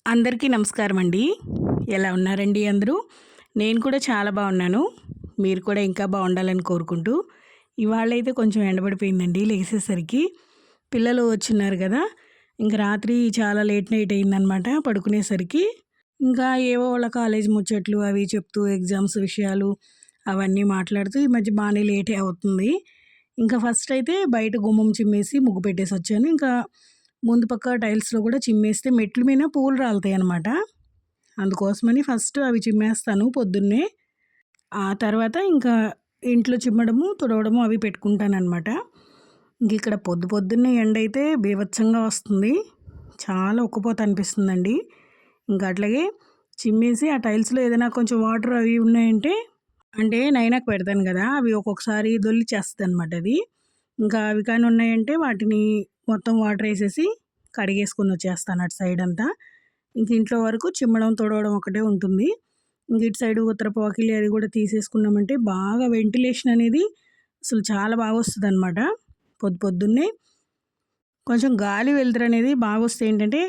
అందరికీ నమస్కారం అండి. ఎలా ఉన్నారండి అందరూ? నేను కూడా చాలా బాగున్నాను. మీరు కూడా ఇంకా బాగుండాలని కోరుకుంటూ, ఇవాళైతే కొంచెం ఎండబడిపోయిందండి లెగిసేసరికి. పిల్లలు వచ్చున్నారు కదా! ఇంక రాత్రి చాలా లేట్ నైట్ అయిందనమాట పడుకునేసరికి. ఇంకా ఏవో వాళ్ళ కాలేజ్ ముచ్చట్లు అవి చెప్తూ ఎగ్జామ్స్ విషయాలు అవన్నీ మాట్లాడుతూ ఈ మధ్య బాగానే లేటే అవుతుంది. ఇంకా ఫస్ట్ అయితే బయట గుమ్మం చిమ్మేసి ముగ్గు పెట్టేసొచ్చాను. ఇంకా ముందు పక్క టైల్స్‌లో కూడా చిమ్మేస్తే మెట్ల మీద పూలు రాలుతాయనమాట. అందుకోసమని ఫస్ట్ అవి చిమ్మేస్తాను పొద్దున్నే. ఆ తర్వాత ఇంకా ఇంట్లో చిమ్మడము, తుడవడము అవి పెట్టుకుంటాననమాట. ఇంకిక్కడ పొద్దున్నే ఎండైతే బీభత్సంగా వస్తుంది. చాలా ఉక్కపోత అనిపిస్తుందండి. ఇంకా అట్లాగే చిమ్మేసి ఆ టైల్స్‌లో ఏదైనా కొంచెం వాటర్ అవి ఉన్నాయంటే అంటే నైనాకి పెడతాను కదా! అవి ఒక్కొక్కసారి దొర్లిచ్చేస్తదనమాట అది. ఇంకా అవి కానీ ఉన్నాయంటే వాటిని మొత్తం వాటరేసేసి కడిగేసుకొనొచ్చేస్తాను అటు సైడంతా. ఇంక ఇంట్లో వరకు చిమ్మడం, తుడవడం ఒకటే ఉంటుంది. ఇంక ఇటు సైడు ఉత్తరపు వాకిలి అది కూడా తీసేసుకున్నామంటే బాగా వెంటిలేషన్ అనేది అసలు చాలా బాగొస్తదనమాట. పొద్దున్నే కొంచెం గాలి వెలుతురనేది బాగొస్తే ఏంటంటే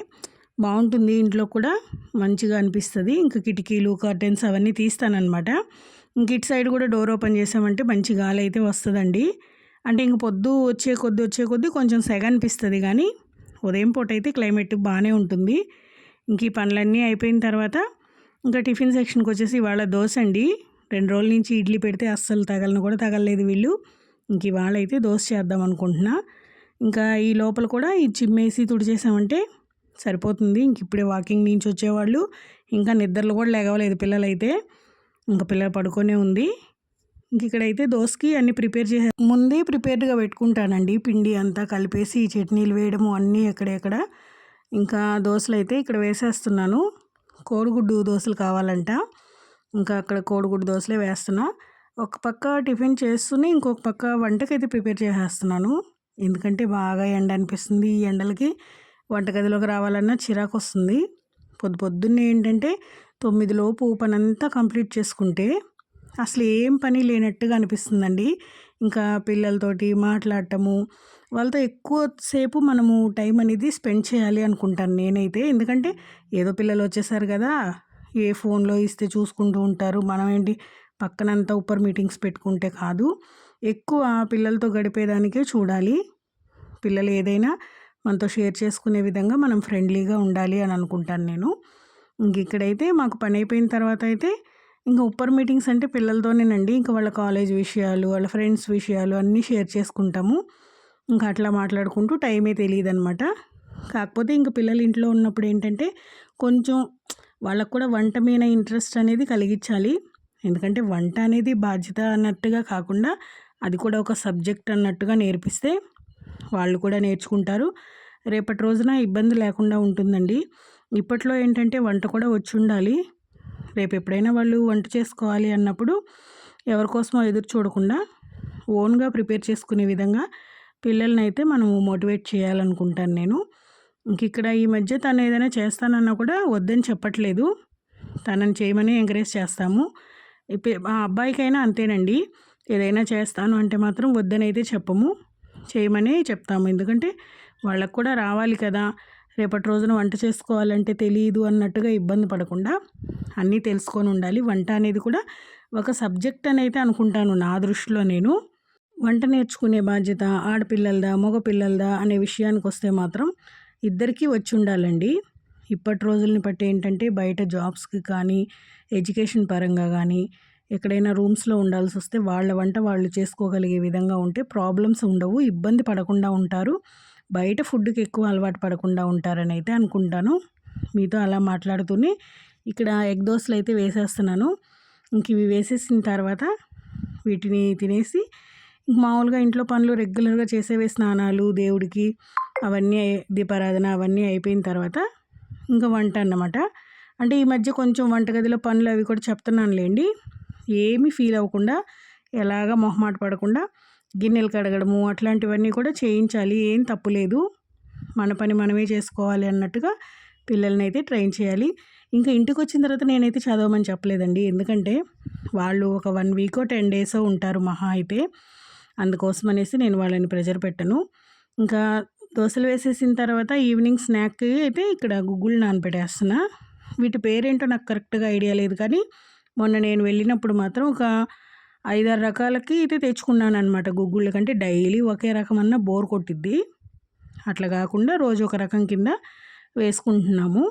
బావుంటుంది. ఇంట్లో కూడా మంచిగా అనిపిస్తది. ఇంక కిటికీలు, కర్టెన్స్ అవన్నీ తీస్తాననమాట. ఇంక ఇటు సైడ్ కూడా డోర్ ఓపెన్ చేసామంటే మంచి గాలైతే వస్తదండి. అంటే ఇంక పొద్దు వచ్చే కొద్దీ కొంచెం సెగ అనిపిస్తది గానీ, ఉదయం పూటైతే క్లైమేట్ బానే ఉంటుంది. ఇంక ఈ పనులన్నీ అయిపోయిన తర్వాత ఇంకా టిఫిన్ సెక్షన్‌కొచ్చేసి ఇవాళ దోస అండి. 2 రోజుల నుంచి ఇడ్లీ పెడితే అస్సలు తగలను కూడా తగలలేదు వీళ్ళు. ఇంక ఇవాళ అయితే దోస చేద్దాం అనుకుంటున్నా. ఇంకా ఈ లోపల కూడా ఈ చిమ్మేసి తుడిచేసామంటే సరిపోతుంది. ఇంక ఇప్పుడే వాకింగ్ నుంచి వచ్చేవాళ్ళు. ఇంకా నిద్రలు కూడా లెగవలేదు పిల్లలైతే. ఇంక పిల్లలు పడుకొనే ఉంది. ఇంక ఇక్కడైతే దోసకి అన్నీ ముందే ప్రిపేర్డ్‌గా పెట్టుకుంటానండి. పిండి అంతా కలిపేసి చట్నీలు వేయడము అన్నీ ఎక్కడెక్కడ. ఇంకా దోసలైతే ఇక్కడ వేసేస్తున్నాను. కోడిగుడ్డు దోసలు కావాలంట. ఇంకా అక్కడ కోడిగుడ్డు దోసలే వేస్తున్నా. ఒక పక్క టిఫిన్ చేస్తూనే ఇంకొక పక్క వంటకైతే ప్రిపేర్ చేసేస్తున్నాను. ఎందుకంటే బాగా ఎండ అనిపిస్తుంది. ఈ ఎండలకి వంటగదిలోకి రావాలన్నా చిరాకొస్తుంది. పొద్దున్నే ఏంటంటే 9 లోపు పనంతా కంప్లీట్ చేసుకుంటే అసలు ఏం పని లేనట్టుగా అనిపిస్తుందండి. ఇంకా పిల్లలతోటి మాట్లాడటము, వాళ్ళతో ఎక్కువ సేపు మనము టైం అనేది స్పెండ్ చేయాలి అనుకుంటాను నేనైతే. ఎందుకంటే ఏదో పిల్లలు వచ్చేసారు కదా! ఏ ఫోన్‌లో ఇస్తే చూసుకుంటూ ఉంటారు. మనం ఏంటి పక్కనంతా ఉప్పర్ మీటింగ్స్ పెట్టుకుంటే కాదు. ఎక్కువ పిల్లలతో గడిపేదానికే చూడాలి. పిల్లలు ఏదైనా మనతో షేర్ చేసుకునే విధంగా మనం ఫ్రెండ్లీగా ఉండాలి అని అనుకుంటాను నేను. ఇంక ఇక్కడైతే మాకు పని అయిపోయిన తర్వాత అయితే ఇంకా ఉప్పర్ మీటింగ్స్ అంటే పిల్లలతోనేనండి. ఇంకా వాళ్ళ కాలేజ్ విషయాలు, వాళ్ళ ఫ్రెండ్స్ విషయాలు అన్నీ షేర్ చేసుకుంటాము. ఇంకా అట్లా మాట్లాడుకుంటూ టైమే తెలీదనమాట. కాకపోతే ఇంక పిల్లలు ఇంట్లో ఉన్నప్పుడు ఏంటంటే కొంచెం వాళ్ళకు కూడా వంట మీద ఇంట్రెస్ట్ అనేది కలిగించాలి. ఎందుకంటే వంట అనేది బాధ్యత అన్నట్టుగా కాకుండా అది కూడా ఒక సబ్జెక్ట్ అన్నట్టుగా నేర్పిస్తే వాళ్ళు కూడా నేర్చుకుంటారు. రేపటి రోజున ఇబ్బంది లేకుండా ఉంటుందండి. ఇప్పట్లో ఏంటంటే వంట కూడా వచ్చుండాలి. రేపు ఎప్పుడైనా వాళ్ళు వంట చేసుకోవాలి అన్నప్పుడు ఎవరి కోసమో ఎదురు చూడకుండా ఓన్‌గా ప్రిపేర్ చేసుకునే విధంగా పిల్లలనైతే మనం మోటివేట్ చేయాలనుకుంటాను నేను. ఇంకిక్కడ ఈ మధ్య తను ఏదైనా చేస్తానన్నా కూడా వద్దని చెప్పట్లేదు. తనని చేయమని ఎంకరేజ్ చేస్తాము. మా అబ్బాయికైనా అంతేనండి. ఏదైనా చేస్తాను అంటే మాత్రం వద్దనైతే చెప్పము. చేయమనే చెప్తాము. ఎందుకంటే వాళ్ళకి కూడా రావాలి కదా! రేపటి రోజున వంట చేసుకోవాలంటే తెలీదు అన్నట్టుగా ఇబ్బంది పడకుండా అన్నీ తెలుసుకొని ఉండాలి. వంట అనేది కూడా ఒక సబ్జెక్ట్ అని అయితే అనుకుంటాను నా దృష్టిలో నేను. వంట నేర్చుకునే బాధ్యత ఆడపిల్లలదా, మగపిల్లలదా అనే విషయానికొస్తే మాత్రం ఇద్దరికీ వచ్చి ఉండాలండి. ఇప్పటి రోజుల్ని బట్టి ఏంటంటే బయట జాబ్స్‌కి కానీ, ఎడ్యుకేషన్ పరంగా కానీ, ఎక్కడైనా రూమ్స్‌లో ఉండాల్సొస్తే వాళ్ళ వంట వాళ్ళు చేసుకోగలిగే విధంగా ఉంటే ప్రాబ్లమ్స్ ఉండవు. ఇబ్బంది పడకుండా ఉంటారు. బయట ఫుడ్‌కి ఎక్కువ అలవాటు పడకుండా ఉంటారని అయితే అనుకుంటాను. మీతో అలా మాట్లాడుతూనే ఇక్కడ ఎగ్ దోసలైతే వేసేస్తున్నాను. ఇంక ఇవి వేసేసిన తర్వాత వీటిని తినేసి మామూలుగా ఇంట్లో పనులు రెగ్యులర్‌గా చేసేవే స్నానాలు, దేవుడికి అవన్నీ దీపారాధన అవన్నీ అయిపోయిన తర్వాత ఇంకా వంట అన్నమాట. అంటే ఈ మధ్య కొంచెం వంటగదిలో పనులు అవి కూడా చెప్తున్నానులెండి. ఏమీ ఫీల్ అవ్వకుండా ఎలాగా మొహమాట పడకుండా గిన్నెలు కడగడము అట్లాంటివన్నీ కూడా చేయించాలి. ఏం తప్పు లేదు. మన పని మనమే చేసుకోవాలి అన్నట్టుగా పిల్లలనైతే ట్రైన్ చేయాలి. ఇంకా ఇంటికొచ్చిన తర్వాత నేనైతే చదవమని చెప్పలేదండి. ఎందుకంటే వాళ్ళు ఒక 1 వీకో, 10 డేసో ఉంటారు మహా అయితే. అందుకోసమనేసి నేను వాళ్ళని ప్రెషర్ పెట్టను. ఇంకా దోసలు వేసేసిన తర్వాత ఈవినింగ్ స్నాక్‌కి అయితే ఇక్కడ గుగ్గులు నానబెట్టేస్తున్నా. వీటి పేరేంటో నాకు కరెక్ట్‌గా ఐడియా లేదు కానీ, మొన్న నేను వెళ్ళినప్పుడు మాత్రం ఒక 5, 6 రకాలకి అయితే తెచ్చుకున్నాననమాట గుగ్గుళ్ళు. కంటే డైలీ ఒకే రకమన్నా బోర్ కొట్టిద్ది. అట్లా కాకుండా రోజు ఒక రకం కింద వేసుకుంటున్నాము.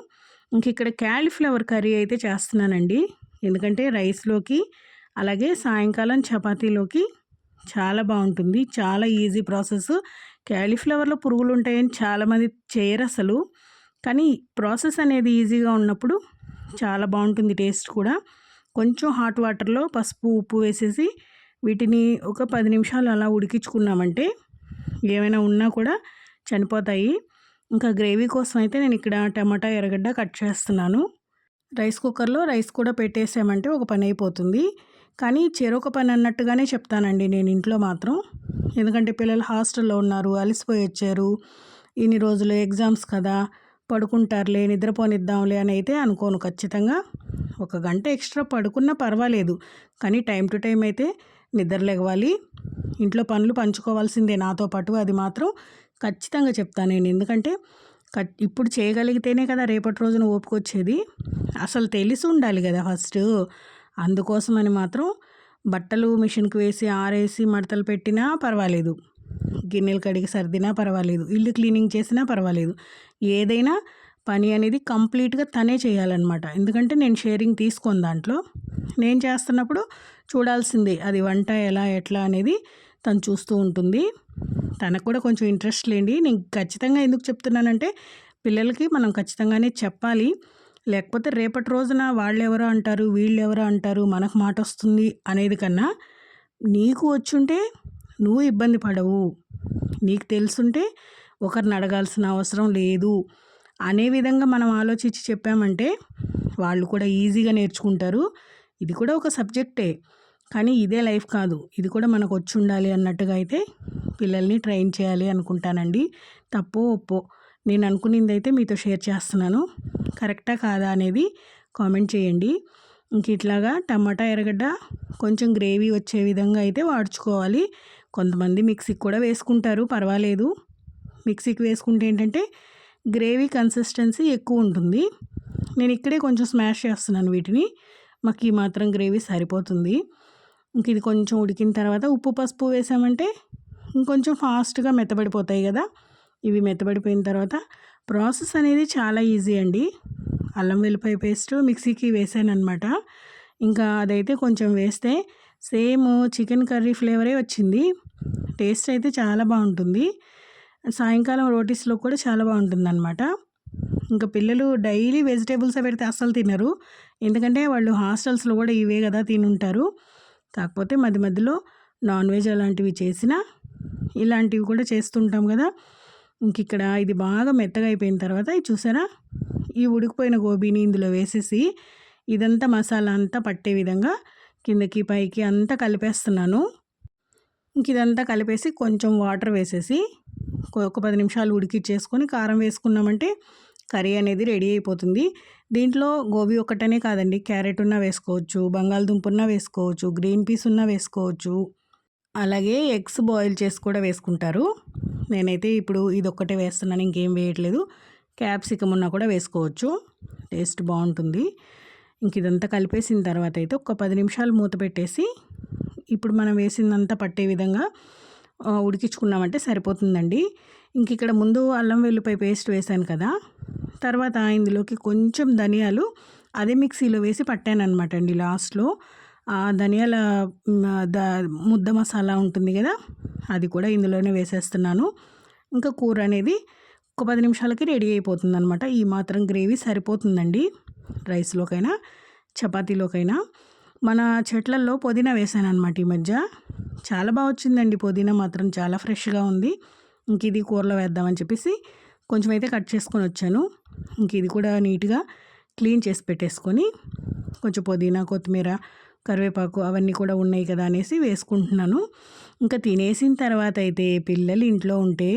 ఇక్కడ క్యాలీఫ్లవర్ కర్రీ అయితే చేస్తున్నానండి. ఎందుకంటే రైస్‌లోకి అలాగే సాయంకాలం చపాతీలోకి చాలా బాగుంటుంది. చాలా ఈజీ ప్రాసెస్. క్యాలీఫ్లవర్‌లో పురుగులుంటాయని చాలామంది చేయరసలు. కానీ ప్రాసెస్ అనేది ఈజీగా ఉన్నప్పుడు చాలా బాగుంటుంది టేస్ట్ కూడా. కొంచెం హాట్ వాటర్‌లో పసుపు, ఉప్పు వేసేసి వీటిని ఒక 10 నిమిషాలు అలా ఉడికించుకున్నామంటే ఏమైనా ఉన్నా కూడా చనిపోతాయి. ఇంకా గ్రేవీ కోసం అయితే నేను ఇక్కడ టమాటా, ఎర్రగడ్డ కట్ చేస్తున్నాను. రైస్ కుక్కర్‌లో రైస్ కూడా పెట్టేసామంటే ఒక పని అయిపోతుంది. కానీ చెరొక పని అన్నట్టుగానే చెప్తానండి నేను ఇంట్లో మాత్రం. ఎందుకంటే పిల్లలు హాస్టల్‌లో ఉన్నారు, అలసిపోయి వచ్చారు. ఇన్ని రోజులు ఎగ్జామ్స్ కదా, పడుకుంటారులే, నిద్రపోనిద్దాంలే అని అయితే అనుకోను ఖచ్చితంగా. ఒక గంట ఎక్స్ట్రా పడుకున్నా పర్వాలేదు. కానీ టైం టు టైం అయితే నిద్ర లెగవాలి. ఇంట్లో పనులు పంచుకోవాల్సిందే నాతో పాటు. అది మాత్రం ఖచ్చితంగా చెప్తాను నేను. ఎందుకంటే ఇప్పుడు చేయగలిగితేనే కదా రేపటి రోజున ఓపికొచ్చేది. అసలు తెలిసి ఉండాలి కదా ఫస్ట్. అందుకోసమని మాత్రం బట్టలు మిషన్‌కి వేసి ఆరేసి మడతలు పెట్టినా పర్వాలేదు. గిన్నెలు కడిగి సర్దినా పర్వాలేదు. ఇల్లు క్లీనింగ్ చేసినా పర్వాలేదు. ఏదైనా పని అనేది కంప్లీట్‌గా తనే చేయాలన్నమాట. ఎందుకంటే నేను షేరింగ్ తీసుకోను దాంట్లో. నేను చేస్తున్నప్పుడు చూడాల్సిందే. అది వంట ఎలా, ఎట్లా అనేది తను చూస్తూ ఉంటుంది. తనకు కూడా కొంచెం ఇంట్రెస్ట్ లేండి. నేను ఖచ్చితంగా ఎందుకు చెప్తున్నానంటే, పిల్లలకి మనం ఖచ్చితంగానే చెప్పాలి. లేకపోతే రేపటి రోజున వాళ్ళెవరో అంటారు, వీళ్ళెవరో అంటారు, మనకు మాటొస్తుంది అనేది కన్నా, నీకు వచ్చుంటే నువ్వు ఇబ్బంది పడవు. నీకు తెలుసుంటే ఒకరిని అడగాల్సిన అవసరం లేదు అనే విధంగా మనం ఆలోచించి చెప్పామంటే వాళ్ళు కూడా ఈజీగా నేర్చుకుంటారు. ఇది కూడా ఒక సబ్జెక్టే. కానీ ఇదే లైఫ్ కాదు. ఇది కూడా మనకు వచ్చి ఉండాలి అన్నట్టుగా అయితే పిల్లల్ని ట్రైన్ చేయాలి అనుకుంటానండి. తప్పో ఒప్పో నేను అనుకునిందైతే మీతో షేర్ చేస్తున్నాను. కరెక్టా కాదా అనేది కామెంట్ చేయండి. ఇట్లాగా టమాటా, ఎర్రగడ్డ కొంచెం గ్రేవీ వచ్చే విధంగా అయితే వాడ్చుకోవాలి. కొంతమంది మిక్సీకి కూడా వేసుకుంటారు, పర్వాలేదు. మిక్సీకి వేసుకుంటే ఏంటంటే గ్రేవీ కన్సిస్టెన్సీ ఎక్కువ ఉంటుంది. నేను ఇక్కడే కొంచెం స్మాష్ చేస్తున్నాను వీటిని. మాకు ఈ మాత్రం గ్రేవీ సరిపోతుంది. ఇది కొంచెం ఉడికిన తర్వాత ఉప్పు, పసుపు వేసామంటే ఇంకొంచెం ఫాస్ట్గా మెత్తబడిపోతాయి కదా. ఇవి మెత్తబడిపోయిన తర్వాత ప్రాసెస్ అనేది చాలా ఈజీ అండి. అల్లం వెల్లిపాయ పేస్ట్ మిక్సీకి వేసానన్నమాట. ఇంకా అదైతే కొంచెం వేస్తే సేమ్ చికెన్ కర్రీ ఫ్లేవరే వచ్చింది. టేస్ట్ అయితే చాలా బాగుంటుంది. సాయంకాలం రోటీస్లో కూడా చాలా బాగుంటుందన్నమాట. ఇంకా పిల్లలు డైలీ వెజిటేబుల్స్ పెడితే అస్సలు తినరు. ఎందుకంటే వాళ్ళు హాస్టల్స్లో కూడా ఇవే కదా తినుంటారు. కాకపోతే మధ్య మధ్యలో నాన్ వెజ్ అలాంటివి చేసినా ఇలాంటివి కూడా చేస్తుంటాం కదా. ఇక్కడ ఇది బాగా మెత్తగా అయిపోయిన తర్వాత ఇది చూసారా, ఈ ఉడికిపోయిన గోబీని ఇందులో వేసేసి ఇదంతా మసాలా అంతా పట్టే విధంగా కిందకి పైకి అంతా కలిపేస్తున్నాను. ఇదంతా కలిపేసి కొంచెం వాటర్ వేసేసి ఒక 10 నిమిషాలు ఉడికిచ్చేసుకొని కారం వేసుకున్నామంటే కర్రీ అనేది రెడీ అయిపోతుంది. దీంట్లో గోబీ ఒక్కటనే కాదండి, క్యారెట్ ఉన్నా వేసుకోవచ్చు, బంగాళదుంప ఉన్నా వేసుకోవచ్చు, గ్రీన్ పీస్ ఉన్నా వేసుకోవచ్చు, అలాగే ఎగ్స్ బాయిల్ చేసి కూడా వేసుకుంటారు. నేనైతే ఇప్పుడు ఇదొక్కటే వేస్తున్నాను, ఇంకేం వేయట్లేదు. క్యాప్సికమ్ ఉన్నా కూడా వేసుకోవచ్చు, టేస్ట్ బాగుంటుంది. ఇదంతా కలిపేసిన తర్వాత అయితే ఒక 10 నిమిషాలు మూత పెట్టేసి ఇప్పుడు మనం వేసిందంతా పట్టే విధంగా ఉడికించుకున్నామంటే సరిపోతుందండి. ఇక్కడ ముందు అల్లం వెల్లిపాయ పేస్ట్ వేసాను కదా, తర్వాత ఇందులోకి కొంచెం ధనియాలు అదే మిక్సీలో వేసి పట్టానమాట అండి లాస్ట్లో. ఆ ధనియాల ముద్ద మసాలా ఉంటుంది కదా, అది కూడా ఇందులోనే వేసేస్తున్నాను. కూర అనేది ఒక 10 నిమిషాలకి రెడీ అయిపోతుంది అనమాట. ఈ మాత్రం గ్రేవీ సరిపోతుందండి. రైస్లోకైనా చపాతీలోకైనా. మన చెట్లల్లో పుదీనా వేసాను అనమాట ఈ మధ్య. చాలా బాగా వచ్చిందండి పుదీనా మాత్రం, చాలా ఫ్రెష్గా ఉంది. ఇది కూరలో వేద్దామని చెప్పేసి కొంచెం అయితే కట్ చేసుకొని వచ్చాను. ఇది కూడా నీట్గా క్లీన్ చేసి పెట్టేసుకొని కొంచెం పుదీనా, కొత్తిమీర, కరివేపాకు అవన్నీ కూడా ఉన్నాయి కదా అనేసి వేసుకుంటున్నాను. తినేసిన తర్వాత అయితే పిల్లలు ఇంట్లో ఉంటే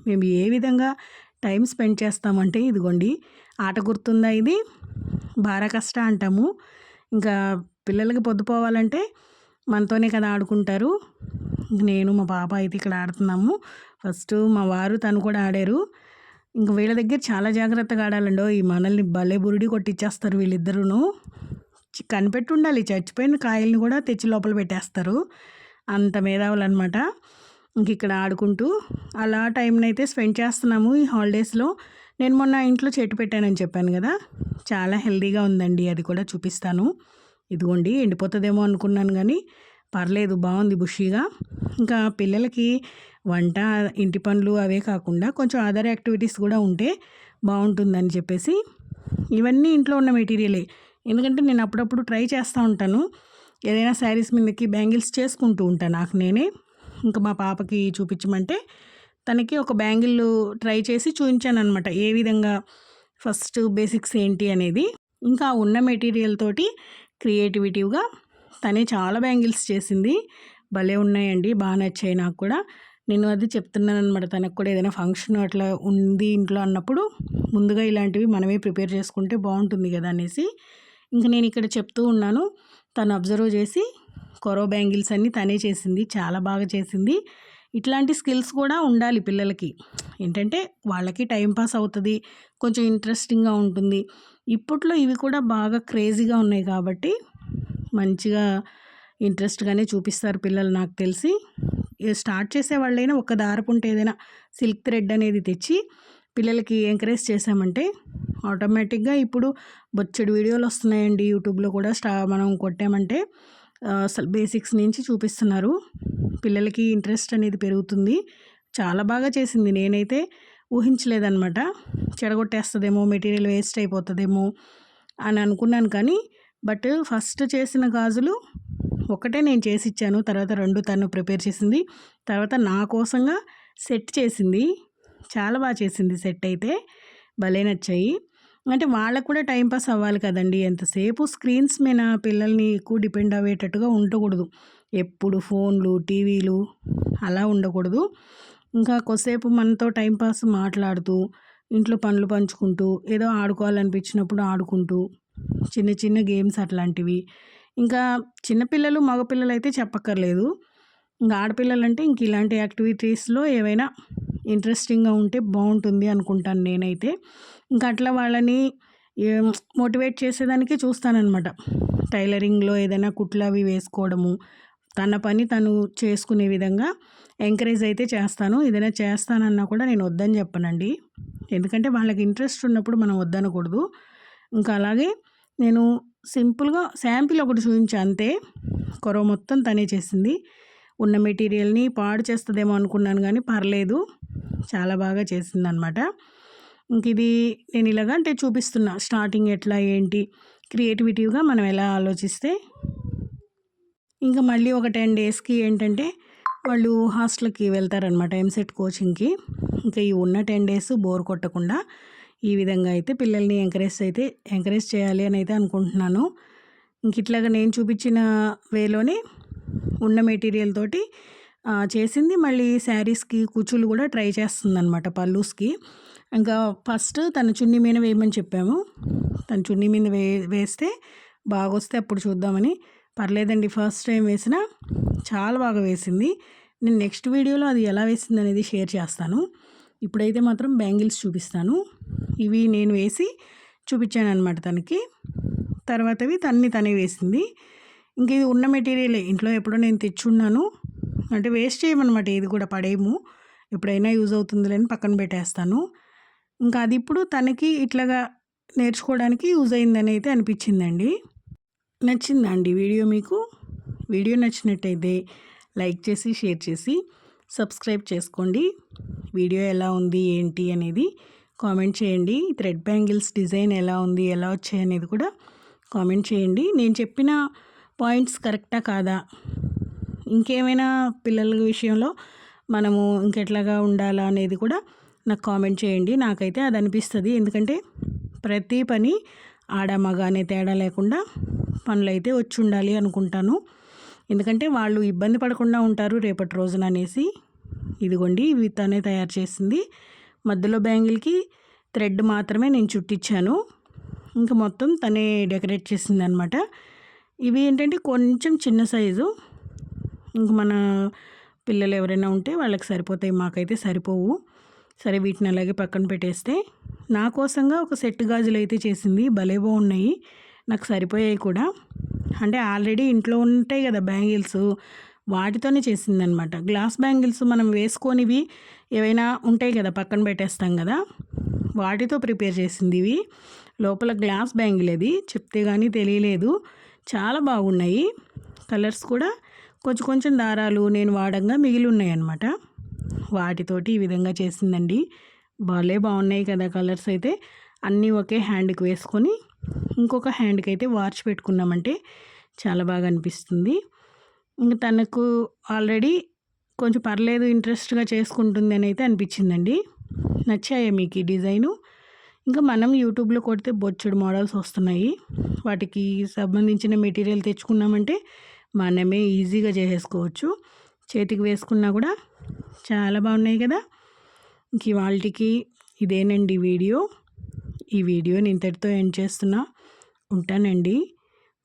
మేము ఏ విధంగా టైం స్పెండ్ చేస్తామంటే ఇదిగోండి, ఆట గుర్తుందా ఇది, బారకష్ట అంటాము. పిల్లలకి పొద్దుపోవాలంటే మనతోనే కదా ఆడుకుంటారు. నేను మా పాప అయితే ఇక్కడ ఆడుతున్నాము. ఫస్ట్ మా వారు తను కూడా ఆడారు. ఇంక వీళ్ళ దగ్గర చాలా జాగ్రత్తగా ఆడాలండో. ఈ మనల్ని భలే బురిడి కొట్టిచ్చేస్తారు వీళ్ళిద్దరూను. కనిపెట్టుండాలి. చచ్చిపోయిన కాయల్ని కూడా తెచ్చి లోపల పెట్టేస్తారు. అంత మేధావులనమాట. ఇక్కడ ఆడుకుంటూ అలా టైంనైతే స్పెండ్ చేస్తున్నాము ఈ హాలిడేస్‌లో. నేను మొన్న ఇంట్లో చెట్టు పెట్టానని చెప్పాను కదా! చాలా హెల్తీగా ఉందండి. అది కూడా చూపిస్తాను. ఇదిగోండి ఎండిపోతుందేమో అనుకున్నాను కానీ పర్లేదు, బాగుంది బుషీగా. ఇంకా పిల్లలకి వంట, ఇంటి పనులు అవే కాకుండా కొంచెం అదర్ యాక్టివిటీస్ కూడా ఉంటే బాగుంటుందని చెప్పేసి ఇవన్నీ ఇంట్లో ఉన్న మెటీరియలే. ఎందుకంటే నేను అప్పుడప్పుడు ట్రై చేస్తూ ఉంటాను. ఏదైనా శారీస్ మీదకి బ్యాంగిల్స్ చేసుకుంటూ ఉంటాను నాకు నేనే. ఇంకా మా పాపకి చూపించమంటే తనకి ఒక బ్యాంగిల్ ట్రై చేసి చూపించానమాట. ఏ విధంగా ఫస్ట్ బేసిక్స్ ఏంటి అనేది. ఇంకా ఉన్న మెటీరియల్ తోటి క్రియేటివిటీవ్గా తనే చాలా బ్యాంగిల్స్ చేసింది. భలే ఉన్నాయండి, బాగా నచ్చాయి నాకు కూడా. నేను అది చెప్తున్నాను అనమాట. తనకు కూడా ఏదైనా ఫంక్షన్ అట్లా ఉంది ఇంట్లో అన్నప్పుడు ముందుగా ఇలాంటివి మనమే ప్రిపేర్ చేసుకుంటే బాగుంటుంది కదా అనేసి ఇంక నేను ఇక్కడ చెప్తూ ఉన్నాను. తను అబ్జర్వ్ చేసి కొరో బ్యాంగిల్స్ అన్నీ తనే చేసింది. చాలా బాగా చేసింది. ఇట్లాంటి స్కిల్స్ కూడా ఉండాలి పిల్లలకి. ఏంటంటే వాళ్ళకి టైం పాస్ అవుతుంది, కొంచెం ఇంట్రెస్టింగ్గా ఉంటుంది. ఇప్పట్లో ఇవి కూడా బాగా క్రేజీగా ఉన్నాయి కాబట్టి మంచిగా ఇంట్రెస్ట్గానే చూపిస్తారు పిల్లలు నాకు తెలిసి. స్టార్ట్ చేసే వాళ్ళైనా ఒక దారపుంటే ఏదైనా సిల్క్ థ్రెడ్ అనేది తెచ్చి పిల్లలకి ఎంకరేజ్ చేసామంటే ఆటోమేటిక్గా ఇప్పుడు బొచ్చెడు వీడియోలు వస్తున్నాయండి యూట్యూబ్లో కూడా. మనం కొట్టామంటే అసలు బేసిక్స్ నుంచి చూపిస్తున్నారు. పిల్లలకి ఇంట్రెస్ట్ అనేది పెరుగుతుంది. చాలా బాగా చేసింది. నేనైతే ఊహించలేదన్నమాట. చెడగొట్టేస్తుందేమో, మెటీరియల్ వేస్ట్ అయిపోతుందేమో అని అనుకున్నాను. కానీ బట్ ఫస్ట్ చేసిన గాజులు ఒకటే నేను చేసి ఇచ్చాను. తర్వాత 2 తను ప్రిపేర్ చేసింది. తర్వాత నా కోసంగా సెట్ చేసింది. చాలా బాగా చేసింది సెట్ అయితే. భలే నచ్చాయి. అంటే వాళ్ళకు కూడా టైం పాస్ అవ్వాలి కదండి. ఎంతసేపు స్క్రీన్స్ మీద పిల్లల్ని ఎక్కువ డిపెండ్ అయ్యేటట్టుగా ఉండకూడదు. ఎప్పుడు ఫోన్లు, టీవీలు అలా ఉండకూడదు. ఇంకా కొద్దిసేపు మనతో టైం పాస్ మాట్లాడుతూ, ఇంట్లో పనులు పంచుకుంటూ, ఏదో ఆడుకోవాలనిపించినప్పుడు ఆడుకుంటూ, చిన్న చిన్న గేమ్స్ అట్లాంటివి. ఇంకా చిన్నపిల్లలు, మగపిల్లలు అయితే చెప్పక్కర్లేదు. ఇంకా ఆడపిల్లలంటే ఇంక ఇలాంటి యాక్టివిటీస్లో ఏవైనా ఇంట్రెస్టింగ్గా ఉంటే బాగుంటుంది అనుకుంటాను నేనైతే. ఇంకా అట్లా వాళ్ళని మోటివేట్ చేసేదానికే చూస్తానన్నమాట. టైలరింగ్లో ఏదైనా కుట్లు అవి వేసుకోవడము, తన పని తను చేసుకునే విధంగా ఎంకరేజ్ అయితే చేస్తాను. ఏదైనా చేస్తానన్నా కూడా నేను వద్దని చెప్పనండి. ఎందుకంటే వాళ్ళకి ఇంట్రెస్ట్ ఉన్నప్పుడు మనం వద్దనకూడదు. ఇంకా అలాగే నేను సింపుల్గా శాంపిల్ ఒకటి చూపించా అంతే. కొరవ మొత్తం తనే చేసింది. ఉన్న మెటీరియల్ని పాడు చేస్తుందేమో అనుకున్నాను కానీ పర్లేదు, చాలా బాగా చేసిందనమాట. ఇంక ఇది నేను ఇలాగా అంటే చూపిస్తున్నా స్టార్టింగ్ ఎట్లా ఏంటి క్రియేటివిటీగా మనం ఎలా ఆలోచిస్తే. ఇంకా మళ్ళీ ఒక 10 డేస్కి ఏంటంటే వాళ్ళు హాస్టల్కి వెళ్తారనమాట, ఎంసెట్ కోచింగ్కి. ఇంకా ఈ ఉన్న 10 డేస్ బోర్ కొట్టకుండా ఈ విధంగా అయితే పిల్లల్ని ఎంకరేజ్ చేయాలి అని అయితే అనుకుంటున్నాను. ఇంక ఇట్లాగా నేను చూపించిన వేలోనే ఉన్న మెటీరియల్ తోటి చేసింది. మళ్ళీ శారీస్కి కుచ్చులు కూడా ట్రై చేస్తుందన్నమాట, పల్లూస్కి. ఇంకా ఫస్ట్ తన చున్నీ మీద వేయమని చెప్పాము. తన చున్నీ మీద వేస్తే బాగొస్తే అప్పుడు చూద్దామని. పర్లేదండి, ఫస్ట్ టైం వేసినా చాలా బాగా వేసింది. నేను నెక్స్ట్ వీడియోలో అది ఎలా వేసింది అనేది షేర్ చేస్తాను. ఇప్పుడైతే మాత్రం బ్యాంగిల్స్ చూపిస్తాను. ఇవి నేను వేసి చూపించాను అనమాట తనకి. తర్వాతవి తనే వేసింది. ఇంక ఇది ఉన్న మెటీరియలే, ఇంట్లో ఎప్పుడో నేను తెచ్చున్నాను. అంటే వేస్ట్ చేయమన్నమాట, ఇది కూడా పడేయము, ఎప్పుడైనా యూజ్ అవుతుందిలే అని పక్కన పెట్టేస్తాను. ఇంకా అది ఇప్పుడు తనకి ఇట్లాగా నేర్చుకోవడానికి యూజ్ అయిందని అయితే అనిపించిందండి. నచ్చిందా అండి వీడియో మీకు? వీడియో నచ్చినట్టయితే లైక్ చేసి, షేర్ చేసి, సబ్స్క్రైబ్ చేసుకోండి. వీడియో ఎలా ఉంది ఏంటి అనేది కామెంట్ చేయండి. థ్రెడ్ బ్యాంగిల్స్ డిజైన్ ఎలా ఉంది, ఎలా వచ్చాయి అనేది కూడా కామెంట్ చేయండి. నేను చెప్పిన పాయింట్స్ కరెక్టా కాదా, ఇంకేమైనా పిల్లల విషయంలో మనము ఇంకెట్లాగా ఉండాలా అనేది కూడా నాకు కామెంట్ చేయండి. నాకైతే అది అనిపిస్తుంది. ఎందుకంటే ప్రతి పని ఆడ మగ అనే తేడా లేకుండా పనులైతే వచ్చి ఉండాలి అనుకుంటాను. ఎందుకంటే వాళ్ళు ఇబ్బంది పడకుండా ఉంటారు రేపటి రోజున అనేసి. ఇదిగోండి, ఇవి తనే తయారు చేసింది. మధ్యలో బ్యాంగిల్కి థ్రెడ్ మాత్రమే నేను చుట్టించాను. ఇంకా మొత్తం తనే డెకరేట్ చేసింది అనమాట. ఇవి ఏంటంటే కొంచెం చిన్న సైజు. ఇంక మన పిల్లలు ఎవరైనా ఉంటే వాళ్ళకి సరిపోతాయి, మాకైతే సరిపోవు. సరే వీటిని అలాగే పక్కన పెట్టేస్తే నా కోసంగా ఒక సెట్ గాజులు అయితే చేసింది. భలే బాగున్నాయి, నాకు సరిపోయాయి కూడా. అంటే ఆల్రెడీ ఇంట్లో ఉంటాయి కదా బ్యాంగిల్స్, వాటితోనే చేసిందనమాట. గ్లాస్ బ్యాంగిల్స్ మనం వేసుకొనివి ఏవైనా ఉంటాయి కదా పక్కన పెట్టేస్తాం కదా, వాటితో ప్రిపేర్ చేసింది ఇవి. లోపల గ్లాస్ బ్యాంగిల్ అది, చెప్తే కానీ తెలియలేదు. చాలా బాగున్నాయి. కలర్స్ కూడా కొంచెం కొంచెం దారాలు నేను వాడంగా మిగిలి ఉన్నాయి అన్నమాట. వాటితోటి ఈ విధంగా చేసిందండి. భలే బాగున్నాయి కదా కలర్స్ అయితే. అన్నీ ఒకే హ్యాండ్కి వేసుకొని ఇంకొక హ్యాండ్కి అయితే వాచ్ పెట్టుకున్నామంటే చాలా బాగా అనిపిస్తుంది. ఇంక తనకు ఆల్రెడీ కొంచెం పర్లేదు, ఇంట్రెస్ట్గా చేసుకుంటుంది అని అయితే అనిపించిందండి. నచ్చాయా మీకు ఈ డిజైను? ఇంకా మనం యూట్యూబ్లో కొడితే బొచ్చెడు మోడల్స్ వస్తున్నాయి. వాటికి సంబంధించిన మెటీరియల్ తెచ్చుకున్నామంటే మనమే ఈజీగా చేసేసుకోవచ్చు. చేతికి వేసుకున్నా కూడా చాలా బాగున్నాయి కదా. ఇంక ఇవాళకి ఇదేనండి వీడియో. ఈ వీడియోని ఇంతటితో ఎండ్ చేస్తున్నా. ఉంటానండి.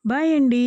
బాయ్ అండి.